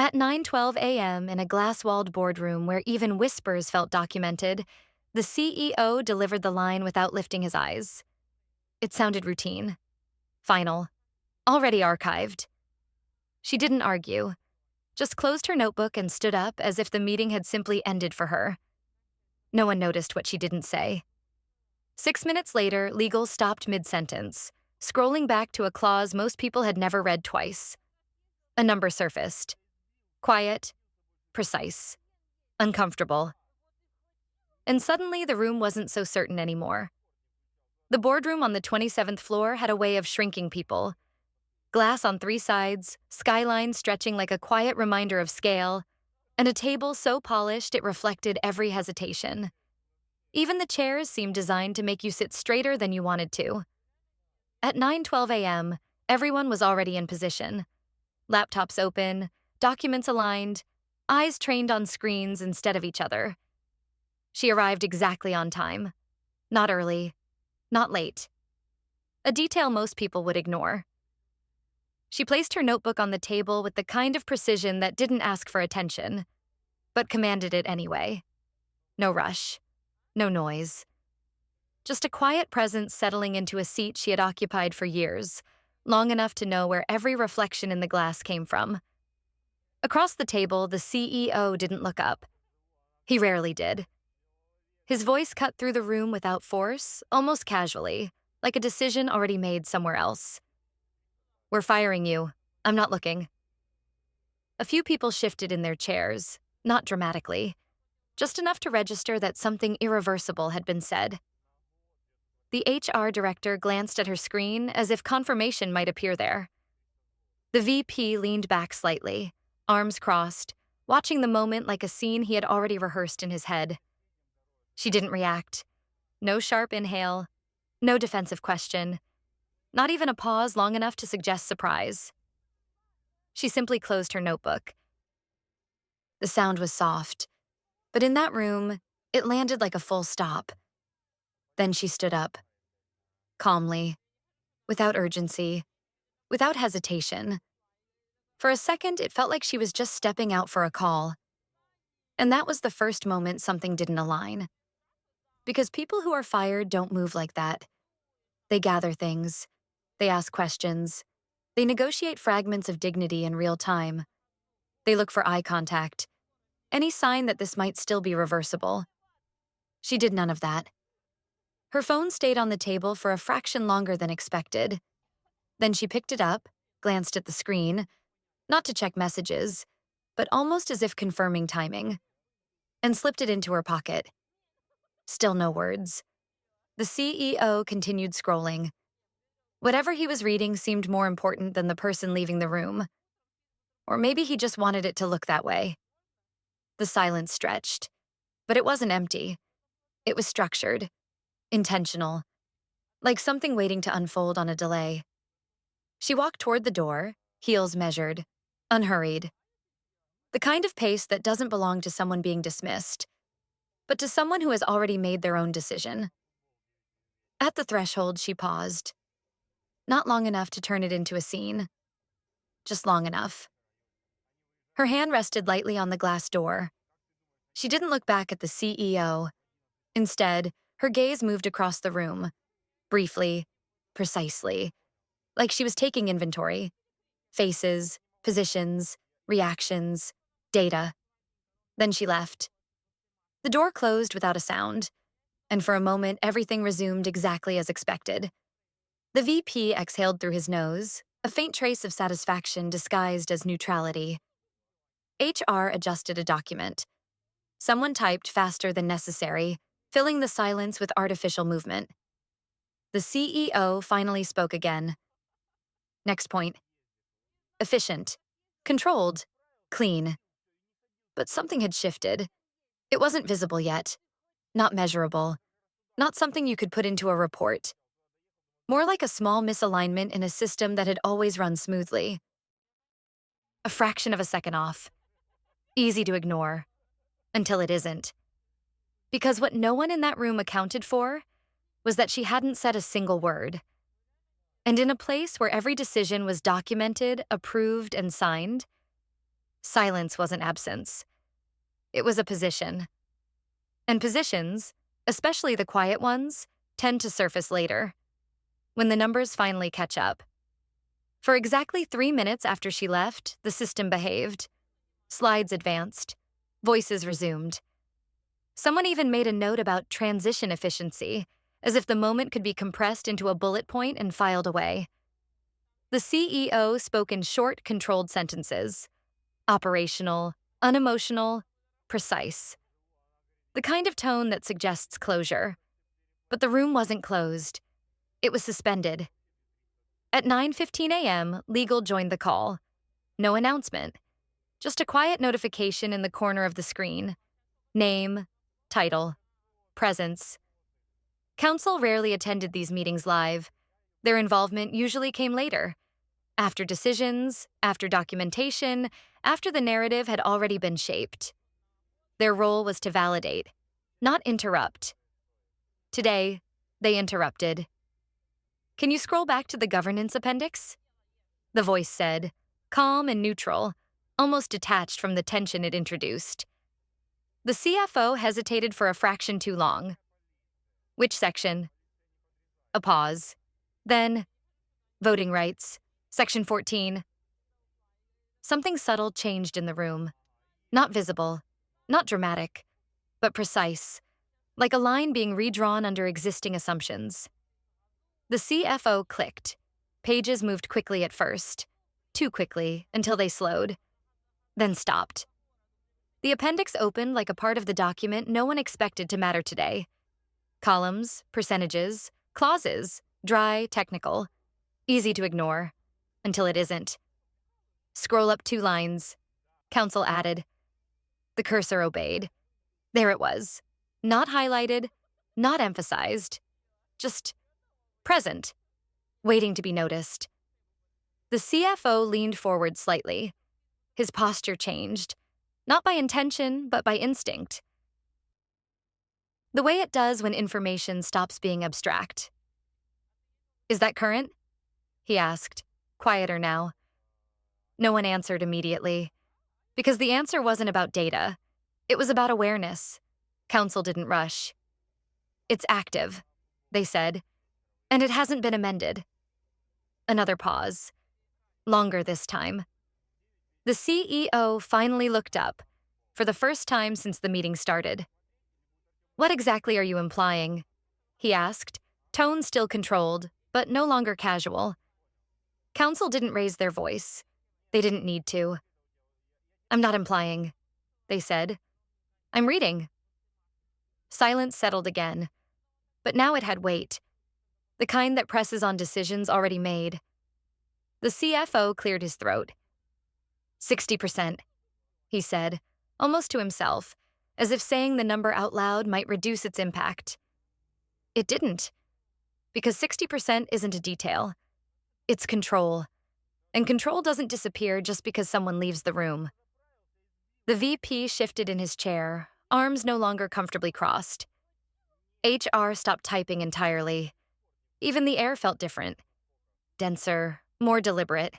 At 9:12 a.m. in a glass-walled boardroom where even whispers felt documented, the CEO delivered the line without lifting his eyes. It sounded routine, final, already archived. She didn't argue, just closed her notebook and stood up as if the meeting had simply ended for her. No one noticed what she didn't say. 6 minutes later, legal stopped mid-sentence, scrolling back to a clause most people had never read twice. A number surfaced. Quiet, precise, uncomfortable. And suddenly the room wasn't so certain anymore. The boardroom on the 27th floor had a way of shrinking people. Glass on three sides, skyline stretching like a quiet reminder of scale, and a table so polished it reflected every hesitation. Even the chairs seemed designed to make you sit straighter than you wanted to. At 9:12 a.m., everyone was already in position. Laptops open, documents aligned, eyes trained on screens instead of each other. She arrived exactly on time. Not early, not late. A detail most people would ignore. She placed her notebook on the table with the kind of precision that didn't ask for attention, but commanded it anyway. No rush, no noise. Just a quiet presence settling into a seat she had occupied for years, long enough to know where every reflection in the glass came from. Across the table, the CEO didn't look up. He rarely did. His voice cut through the room without force, almost casually, like a decision already made somewhere else. "We're firing you. I'm not looking." A few people shifted in their chairs, not dramatically, just enough to register that something irreversible had been said. The HR director glanced at her screen as if confirmation might appear there. The VP leaned back slightly, arms crossed, watching the moment like a scene he had already rehearsed in his head. She didn't react. No sharp inhale, no defensive question, not even a pause long enough to suggest surprise. She simply closed her notebook. The sound was soft, but in that room, it landed like a full stop. Then she stood up, calmly, without urgency, without hesitation. For a second, it felt like she was just stepping out for a call. And that was the first moment something didn't align. Because people who are fired don't move like that. They gather things. They ask questions. They negotiate fragments of dignity in real time. They look for eye contact. Any sign that this might still be reversible. She did none of that. Her phone stayed on the table for a fraction longer than expected. Then she picked it up, glanced at the screen, not to check messages, but almost as if confirming timing, and slipped it into her pocket. Still no words. The CEO continued scrolling. Whatever he was reading seemed more important than the person leaving the room. Or maybe he just wanted it to look that way. The silence stretched, but it wasn't empty. It was structured, intentional, like something waiting to unfold on a delay. She walked toward the door, heels measured, unhurried. The kind of pace that doesn't belong to someone being dismissed, but to someone who has already made their own decision. At the threshold, she paused. Not long enough to turn it into a scene. Just long enough. Her hand rested lightly on the glass door. She didn't look back at the CEO. Instead, her gaze moved across the room, briefly, precisely, like she was taking inventory. Faces, positions, reactions, data. Then she left. The door closed without a sound, and for a moment everything resumed exactly as expected. The VP exhaled through his nose, a faint trace of satisfaction disguised as neutrality. HR adjusted a document. Someone typed faster than necessary, filling the silence with artificial movement. The CEO finally spoke again. Next point. Efficient. Controlled. Clean. But something had shifted. It wasn't visible yet. Not measurable. Not something you could put into a report. More like a small misalignment in a system that had always run smoothly. A fraction of a second off. Easy to ignore. Until it isn't. Because what no one in that room accounted for was that she hadn't said a single word. And in a place where every decision was documented, approved, and signed, Silence wasn't absence. It was a position. And positions, especially the quiet ones, tend to surface later, when the numbers finally catch up. For exactly 3 minutes after she left, the system behaved. Slides advanced. Voices resumed. Someone even made a note about transition efficiency, as if the moment could be compressed into a bullet point and filed away. The CEO spoke in short, controlled sentences. Operational, unemotional, precise. The kind of tone that suggests closure. But the room wasn't closed. It was suspended. At 9:15 a.m., legal joined the call. No announcement. Just a quiet notification in the corner of the screen. Name, title, presence. Counsel rarely attended these meetings live. Their involvement usually came later, after decisions, after documentation, after the narrative had already been shaped. Their role was to validate, not interrupt. Today, they interrupted. Can you scroll back to the governance appendix? The voice said, calm and neutral, almost detached from the tension it introduced. The CFO hesitated for a fraction too long. Which section? A pause. Then, voting rights, section 14. Something subtle changed in the room. Not visible, not dramatic, but precise, like a line being redrawn under existing assumptions. The CFO clicked. Pages moved quickly at first, too quickly until they slowed, then stopped. The appendix opened like a part of the document no one expected to matter today. Columns, percentages, clauses, dry, technical, easy to ignore, until it isn't. Scroll up 2 lines. Counsel added. The cursor obeyed. There it was. Not highlighted, not emphasized, just present, waiting to be noticed. The CFO leaned forward slightly. His posture changed, not by intention, but by instinct. The way it does when information stops being abstract. Is that current? He asked, quieter now. No one answered immediately, because the answer wasn't about data. It was about awareness. Counsel didn't rush. It's active, they said, and it hasn't been amended. Another pause. Longer this time. The CEO finally looked up, for the first time since the meeting started. What exactly are you implying? He asked, tone still controlled, but no longer casual. Counsel didn't raise their voice. They didn't need to. I'm not implying, they said. I'm reading. Silence settled again, but now it had weight, the kind that presses on decisions already made. The CFO cleared his throat. 60%, he said, almost to himself, as if saying the number out loud might reduce its impact. It didn't, because 60% isn't a detail. It's control, and control doesn't disappear just because someone leaves the room. The VP shifted in his chair, arms no longer comfortably crossed. HR stopped typing entirely. Even the air felt different. Denser, more deliberate.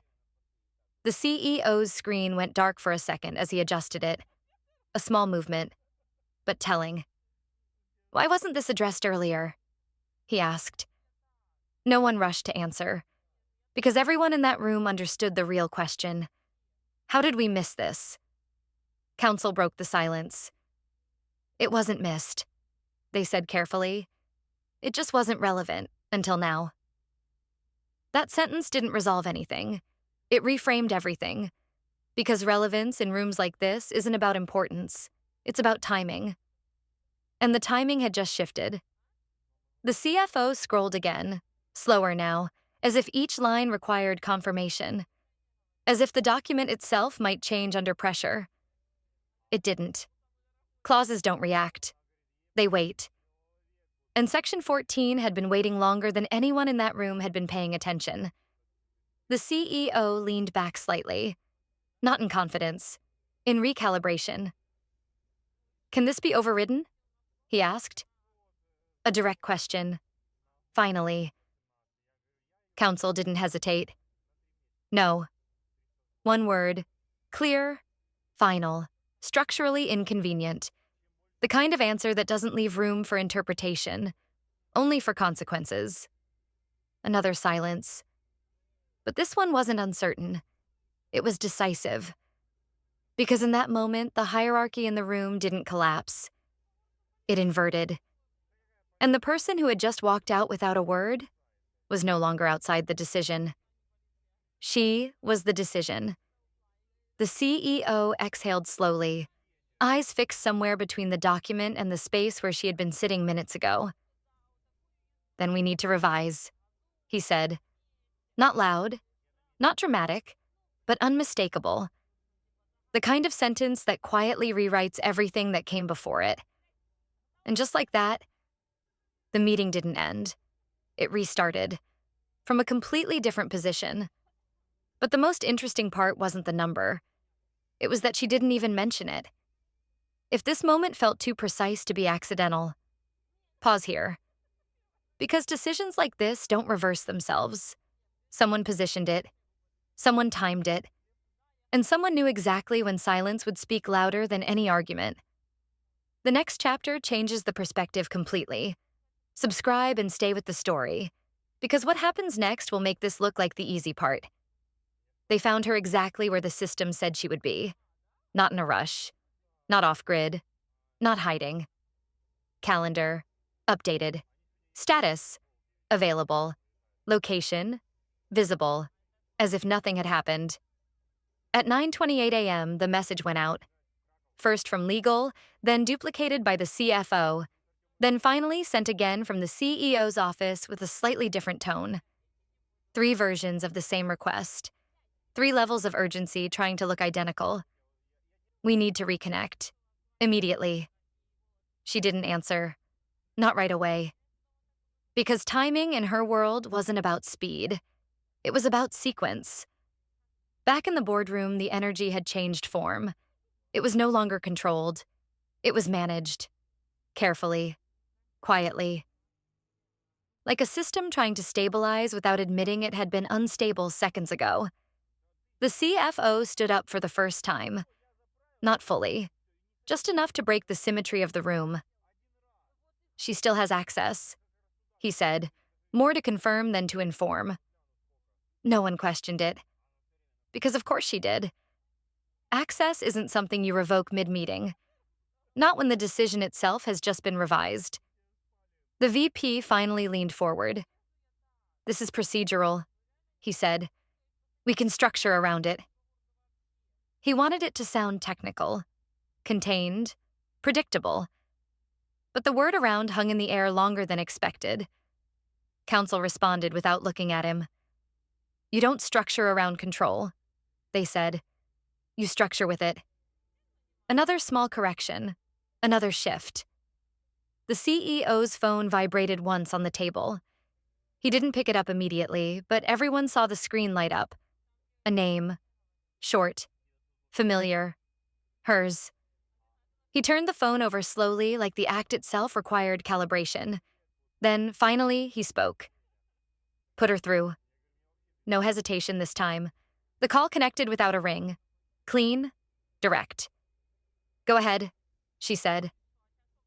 The CEO's screen went dark for a second as he adjusted it. A small movement, but telling. Why wasn't this addressed earlier? He asked. No one rushed to answer, because everyone in that room understood the real question. How did we miss this? Counsel broke the silence. It wasn't missed, they said carefully. It just wasn't relevant until now. That sentence didn't resolve anything. It reframed everything. Because relevance in rooms like this isn't about importance. It's about timing. And the timing had just shifted. The CFO scrolled again, slower now, as if each line required confirmation. As if the document itself might change under pressure. It didn't. Clauses don't react. They wait. And Section 14 had been waiting longer than anyone in that room had been paying attention. The CEO leaned back slightly. Not in confidence. In recalibration. Can this be overridden? He asked. A direct question. Finally. Counsel didn't hesitate. No. One word. Clear, Final. Structurally inconvenient. The kind of answer that doesn't leave room for interpretation, only for consequences. Another silence. But this one wasn't uncertain. It was decisive. Because in that moment, the hierarchy in the room didn't collapse. It inverted. And the person who had just walked out without a word was no longer outside the decision. She was the decision. The CEO exhaled slowly, eyes fixed somewhere between the document and the space where she had been sitting minutes ago. Then we need to revise, he said. Not loud, not dramatic, but unmistakable. The kind of sentence that quietly rewrites everything that came before it. And just like that, the meeting didn't end. It restarted, from a completely different position. But the most interesting part wasn't the number. It was that she didn't even mention it. If this moment felt too precise to be accidental, pause here. Because decisions like this don't reverse themselves. Someone positioned it, someone timed it, and someone knew exactly when silence would speak louder than any argument. The next chapter changes the perspective completely. Subscribe and stay with the story, because what happens next will make this look like the easy part. They found her exactly where the system said she would be. Not in a rush. Not off-grid. Not hiding. Calendar. Updated. Status. Available. Location. Visible. As if nothing had happened. At 9:28 a.m., the message went out. First from legal, then duplicated by the CFO, then finally sent again from the CEO's office with a slightly different tone. 3 versions of the same request. 3 levels of urgency trying to look identical. We need to reconnect. Immediately. She didn't answer. Not right away. Because timing in her world wasn't about speed. It was about sequence. Back in the boardroom, the energy had changed form. It was no longer controlled. It was managed. Carefully. Quietly. Like a system trying to stabilize without admitting it had been unstable seconds ago. The CFO stood up for the first time. Not fully. Just enough to break the symmetry of the room. She still has access, he said, more to confirm than to inform. No one questioned it. Because of course she did. Access isn't something you revoke mid-meeting. Not when the decision itself has just been revised. The VP finally leaned forward. This is procedural, he said. We can structure around it. He wanted it to sound technical, contained, predictable. But the word around hung in the air longer than expected. Counsel responded without looking at him. You don't structure around control, they said. You structure with it. Another small correction. Another shift. The CEO's phone vibrated once on the table. He didn't pick it up immediately, but everyone saw the screen light up. A name. Short. Familiar. Hers. He turned the phone over slowly, like the act itself required calibration. Then, finally, he spoke. Put her through. No hesitation this time. The call connected without a ring. Clean. Direct. Go ahead, she said.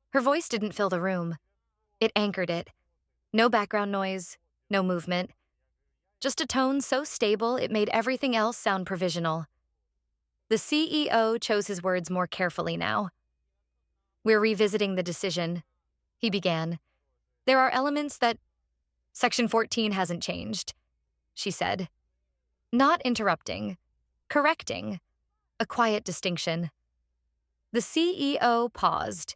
Her voice didn't fill the room. It anchored it. No background noise, no movement. Just a tone so stable it made everything else sound provisional. The CEO chose his words more carefully now. We're revisiting the decision, he began. There are elements that Section 14 hasn't changed, she said. Not interrupting, correcting, a quiet distinction. The CEO paused,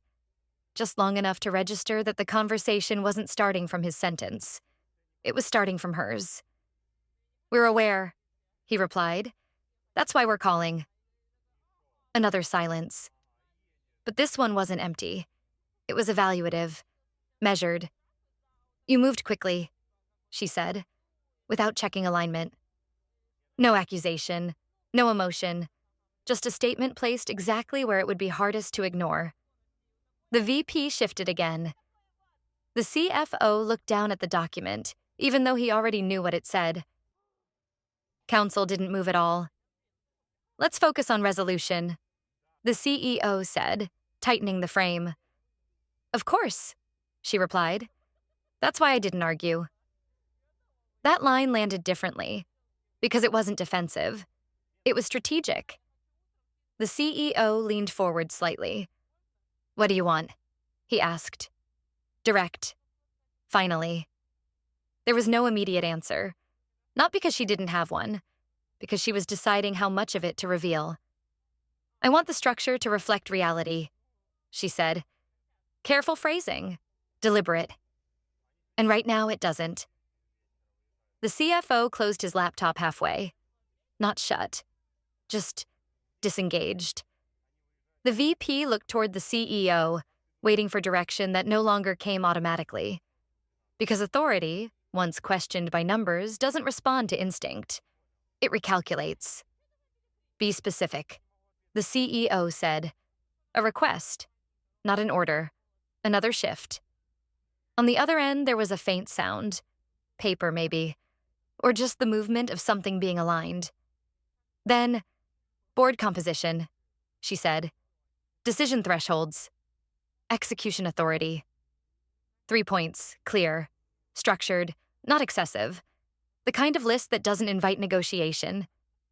just long enough to register that the conversation wasn't starting from his sentence. It was starting from hers. We're aware, he replied. That's why we're calling. Another silence. But this one wasn't empty. It was evaluative, measured. You moved quickly, she said, without checking alignment. No accusation, no emotion, just a statement placed exactly where it would be hardest to ignore. The VP shifted again. The CFO looked down at the document, even though he already knew what it said. Counsel didn't move at all. Let's focus on resolution, the CEO said, tightening the frame. Of course, she replied. That's why I didn't argue. That line landed differently, because it wasn't defensive. It was strategic. The CEO leaned forward slightly. What do you want? He asked. Direct. Finally. There was no immediate answer. Not because she didn't have one, because she was deciding how much of it to reveal. I want the structure to reflect reality, she said. Careful phrasing. Deliberate. And right now it doesn't. The CFO closed his laptop halfway. Not shut. Just disengaged. The VP looked toward the CEO, waiting for direction that no longer came automatically. Because authority, once questioned by numbers, doesn't respond to instinct. It recalculates. Be specific, the CEO said. A request, not an order. Another shift. On the other end, there was a faint sound. Paper, maybe. Or just the movement of something being aligned. Then, board composition, she said. Decision thresholds. Execution authority. 3 points, clear, structured, not excessive. The kind of list that doesn't invite negotiation.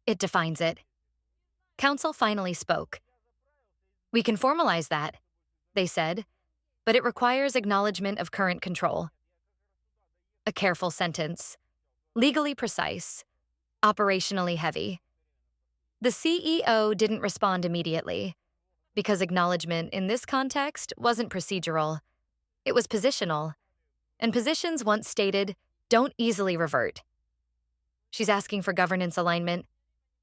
It defines it. Council finally spoke. We can formalize that, they said, but it requires acknowledgement of current control. A careful sentence. Legally precise. Operationally heavy. The CEO didn't respond immediately, because acknowledgement in this context wasn't procedural. It was positional, and positions once stated don't easily revert. She's asking for governance alignment,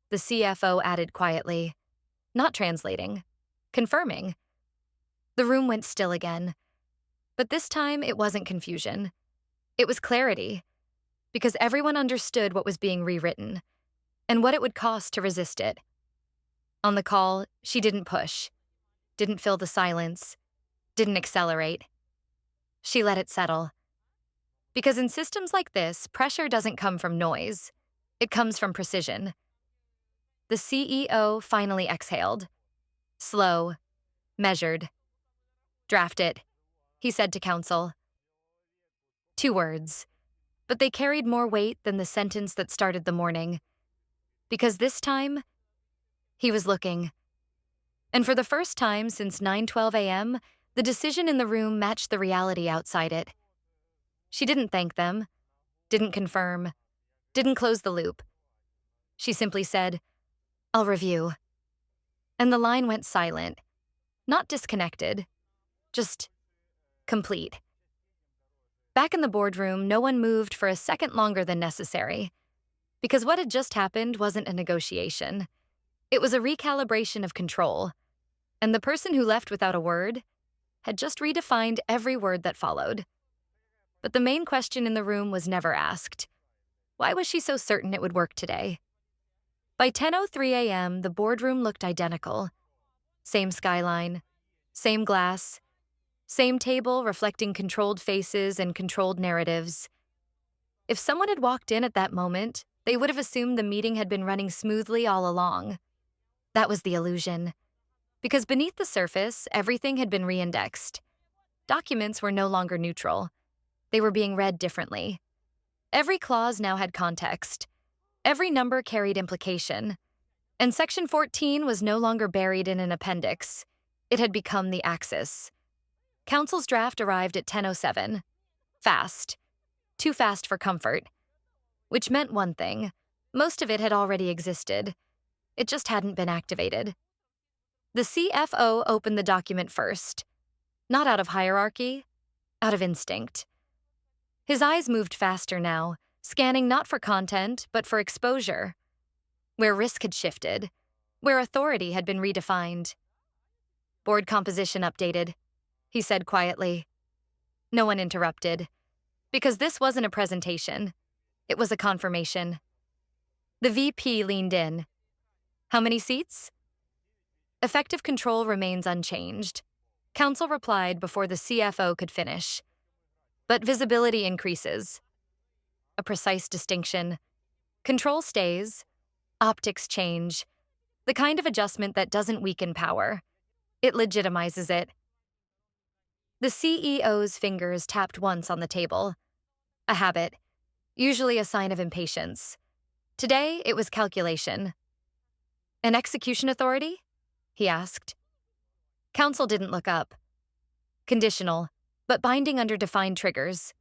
the CFO added quietly, not translating, confirming. The room went still again, but this time it wasn't confusion. It was clarity, because everyone understood what was being rewritten and what it would cost to resist it. On the call, she didn't push, didn't fill the silence, didn't accelerate. She let it settle. Because in systems like this, pressure doesn't come from noise. It comes from precision. The CEO finally exhaled. Slow, measured. Draft it, he said to counsel. 2 words, but they carried more weight than the sentence that started the morning. Because this time, he was looking. And for the first time since 9:12 a.m., the decision in the room matched the reality outside it. She didn't thank them, didn't confirm, didn't close the loop. She simply said, I'll review. And the line went silent, not disconnected, just complete. Back in the boardroom, no one moved for a second longer than necessary, because what had just happened wasn't a negotiation. It was a recalibration of control, and the person who left without a word had just redefined every word that followed. But the main question in the room was never asked. Why was she so certain it would work today? By 10:03 a.m., the boardroom looked identical. Same skyline, same glass, same table reflecting controlled faces and controlled narratives. If someone had walked in at that moment, they would have assumed the meeting had been running smoothly all along. That was the illusion. Because beneath the surface, everything had been reindexed. Documents were no longer neutral. They were being read differently. Every clause now had context. Every number carried implication. And Section 14 was no longer buried in an appendix. It had become the axis. Council's draft arrived at 10:07. Fast. Too fast for comfort. Which meant one thing. Most of it had already existed. It just hadn't been activated. The CFO opened the document first. Not out of hierarchy, out of instinct. His eyes moved faster now, scanning not for content, but for exposure. Where risk had shifted, where authority had been redefined. Board composition updated, he said quietly. No one interrupted, because this wasn't a presentation. It was a confirmation. The VP leaned in. How many seats? Effective control remains unchanged. Council replied before the CFO could finish. But visibility increases. A precise distinction. Control stays. Optics change. The kind of adjustment that doesn't weaken power. It legitimizes it. The CEO's fingers tapped once on the table. A habit, usually a sign of impatience. Today, it was calculation. An execution authority? He asked. Counsel didn't look up. Conditional, but binding under defined triggers.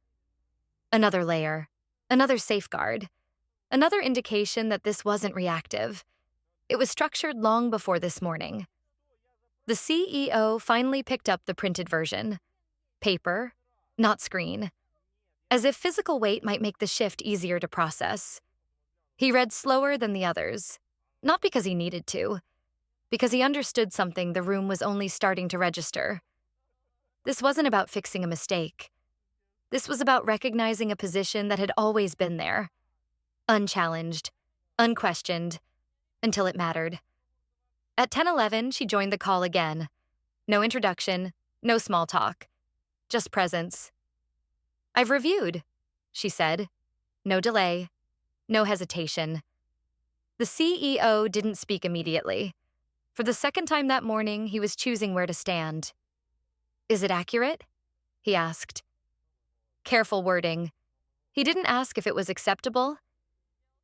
Another layer. Another safeguard. Another indication that this wasn't reactive. It was structured long before this morning. The CEO finally picked up the printed version. Paper, not screen. As if physical weight might make the shift easier to process. He read slower than the others. Not because he needed to. Because he understood something the room was only starting to register. This wasn't about fixing a mistake. This was about recognizing a position that had always been there. Unchallenged, unquestioned, until it mattered. At 10:11, she joined the call again. No introduction, no small talk. Just presence. I've reviewed, she said. No delay, no hesitation. The CEO didn't speak immediately. For the second time that morning, he was choosing where to stand. Is it accurate? He asked. Careful wording. He didn't ask if it was acceptable.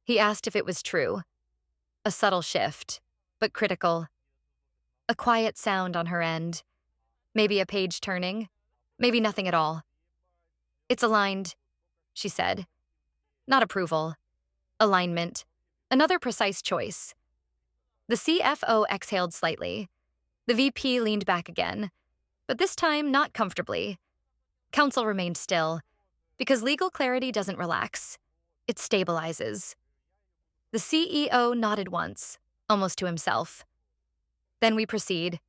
He asked if it was true. A subtle shift, but critical. A quiet sound on her end. Maybe a page turning. Maybe nothing at all. It's aligned, she said. Not approval. Alignment. Another precise choice. The CFO exhaled slightly. The VP leaned back again, but this time not comfortably. Counsel remained still, because legal clarity doesn't relax. It stabilizes. The CEO nodded once, almost to himself. Then we proceed.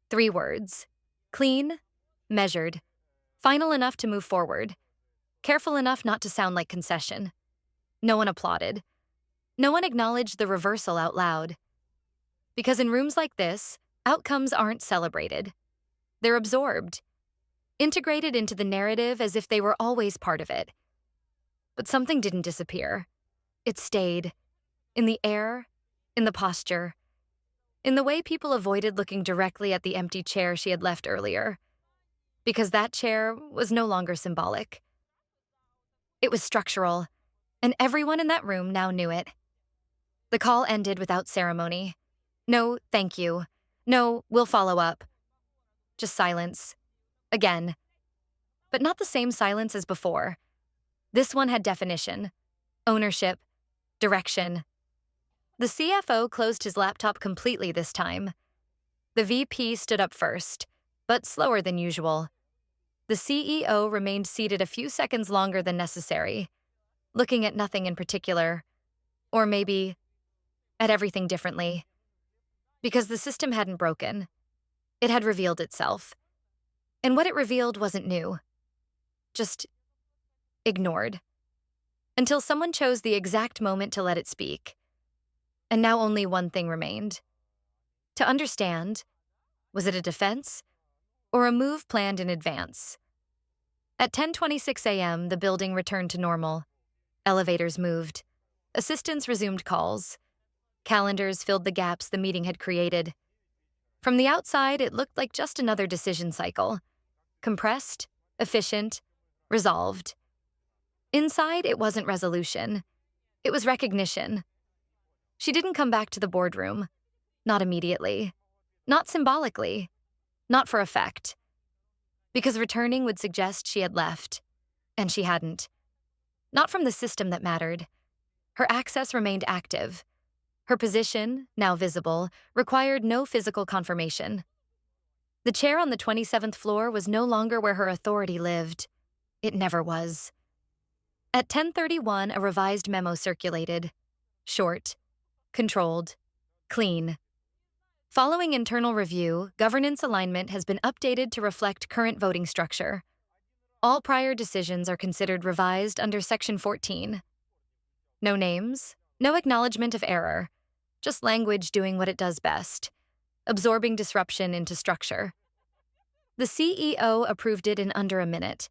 3 words. Clean, measured, final enough to move forward, careful enough not to sound like concession. No one applauded. No one acknowledged the reversal out loud. Because in rooms like this, outcomes aren't celebrated. They're absorbed, integrated into the narrative as if they were always part of it. But something didn't disappear. It stayed. In the air, in the posture, in the way people avoided looking directly at the empty chair she had left earlier. Because that chair was no longer symbolic. It was structural, and everyone in that room now knew it. The call ended without ceremony. No, thank you. No, we'll follow up. Just silence. Again. But not the same silence as before. This one had definition, ownership, direction. The CFO closed his laptop completely this time. The VP stood up first, but slower than usual. The CEO remained seated a few seconds longer than necessary, looking at nothing in particular, or maybe at everything differently. Because the system hadn't broken. It had revealed itself. And what it revealed wasn't new. Just ignored. Until someone chose the exact moment to let it speak. And now only one thing remained. To understand, was it a defense or a move planned in advance? At 10:26 a.m., the building returned to normal. Elevators moved. Assistants resumed calls. Calendars filled the gaps the meeting had created. From the outside, it looked like just another decision cycle. Compressed, efficient, resolved. Inside, it wasn't resolution. It was recognition. She didn't come back to the boardroom. Not immediately. Not symbolically. Not for effect. Because returning would suggest she had left. And she hadn't. Not from the system that mattered. Her access remained active. Her position, now visible, required no physical confirmation. The chair on the 27th floor was no longer where her authority lived. It never was. At 10:31, a revised memo circulated. Short, controlled, clean. Following internal review, governance alignment has been updated to reflect current voting structure. All prior decisions are considered revised under Section 14. No names, no acknowledgement of error, just language doing what it does best, absorbing disruption into structure. The CEO approved it in under a minute.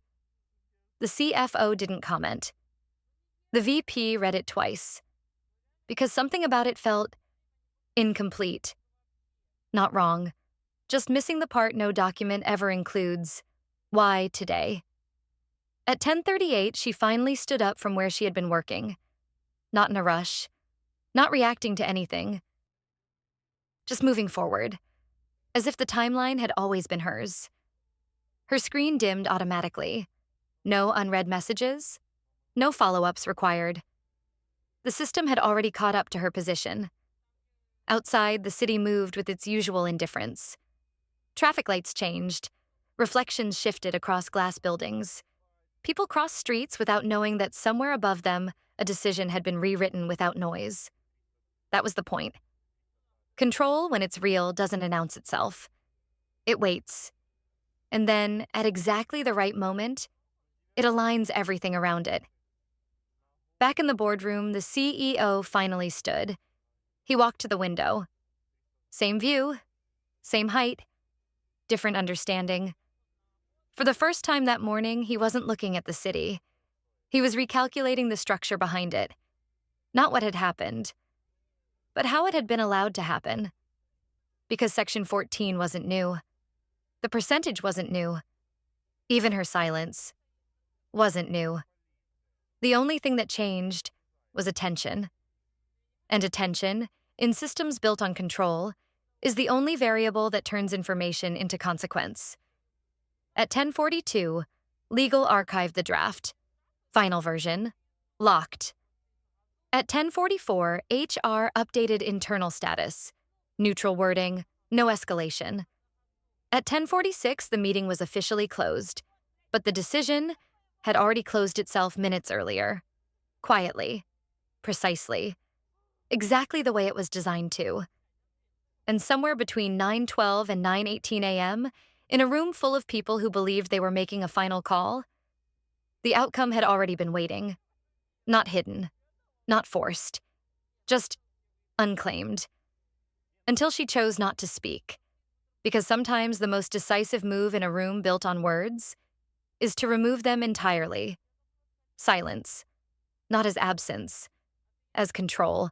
The CFO didn't comment. The VP read it twice, because something about it felt Incomplete. Not wrong. Just missing the part no document ever includes. Why today? At 10:38, she finally stood up from where she had been working. Not in a rush. Not reacting to anything. Just moving forward. As if the timeline had always been hers. Her screen dimmed automatically. No unread messages. No follow-ups required. The system had already caught up to her position. Outside, the city moved with its usual indifference. Traffic lights changed. Reflections shifted across glass buildings. People crossed streets without knowing that somewhere above them, a decision had been rewritten without noise. That was the point. Control, when it's real, doesn't announce itself. It waits. And then, at exactly the right moment, it aligns everything around it. Back in the boardroom, the CEO finally stood. He walked to the window. Same view, same height, different understanding. For the first time that morning, he wasn't looking at the city. He was recalculating the structure behind it. Not what had happened, but how it had been allowed to happen. Because Section 14 wasn't new. The percentage wasn't new. Even her silence wasn't new. The only thing that changed was attention. And attention, in systems built on control, is the only variable that turns information into consequence. At 10:42, Legal archived the draft. Final version, locked. At 10:44, HR updated internal status. Neutral wording, no escalation. At 10:46, the meeting was officially closed, but the decision had already closed itself minutes earlier. Quietly. Precisely. Exactly the way it was designed to. And somewhere between 9:12 and 9:18 a.m., in a room full of people who believed they were making a final call, the outcome had already been waiting. Not hidden. Not forced. Just unclaimed. Until she chose not to speak. Because sometimes the most decisive move in a room built on words is to remove them entirely. Silence. Not as absence. As control.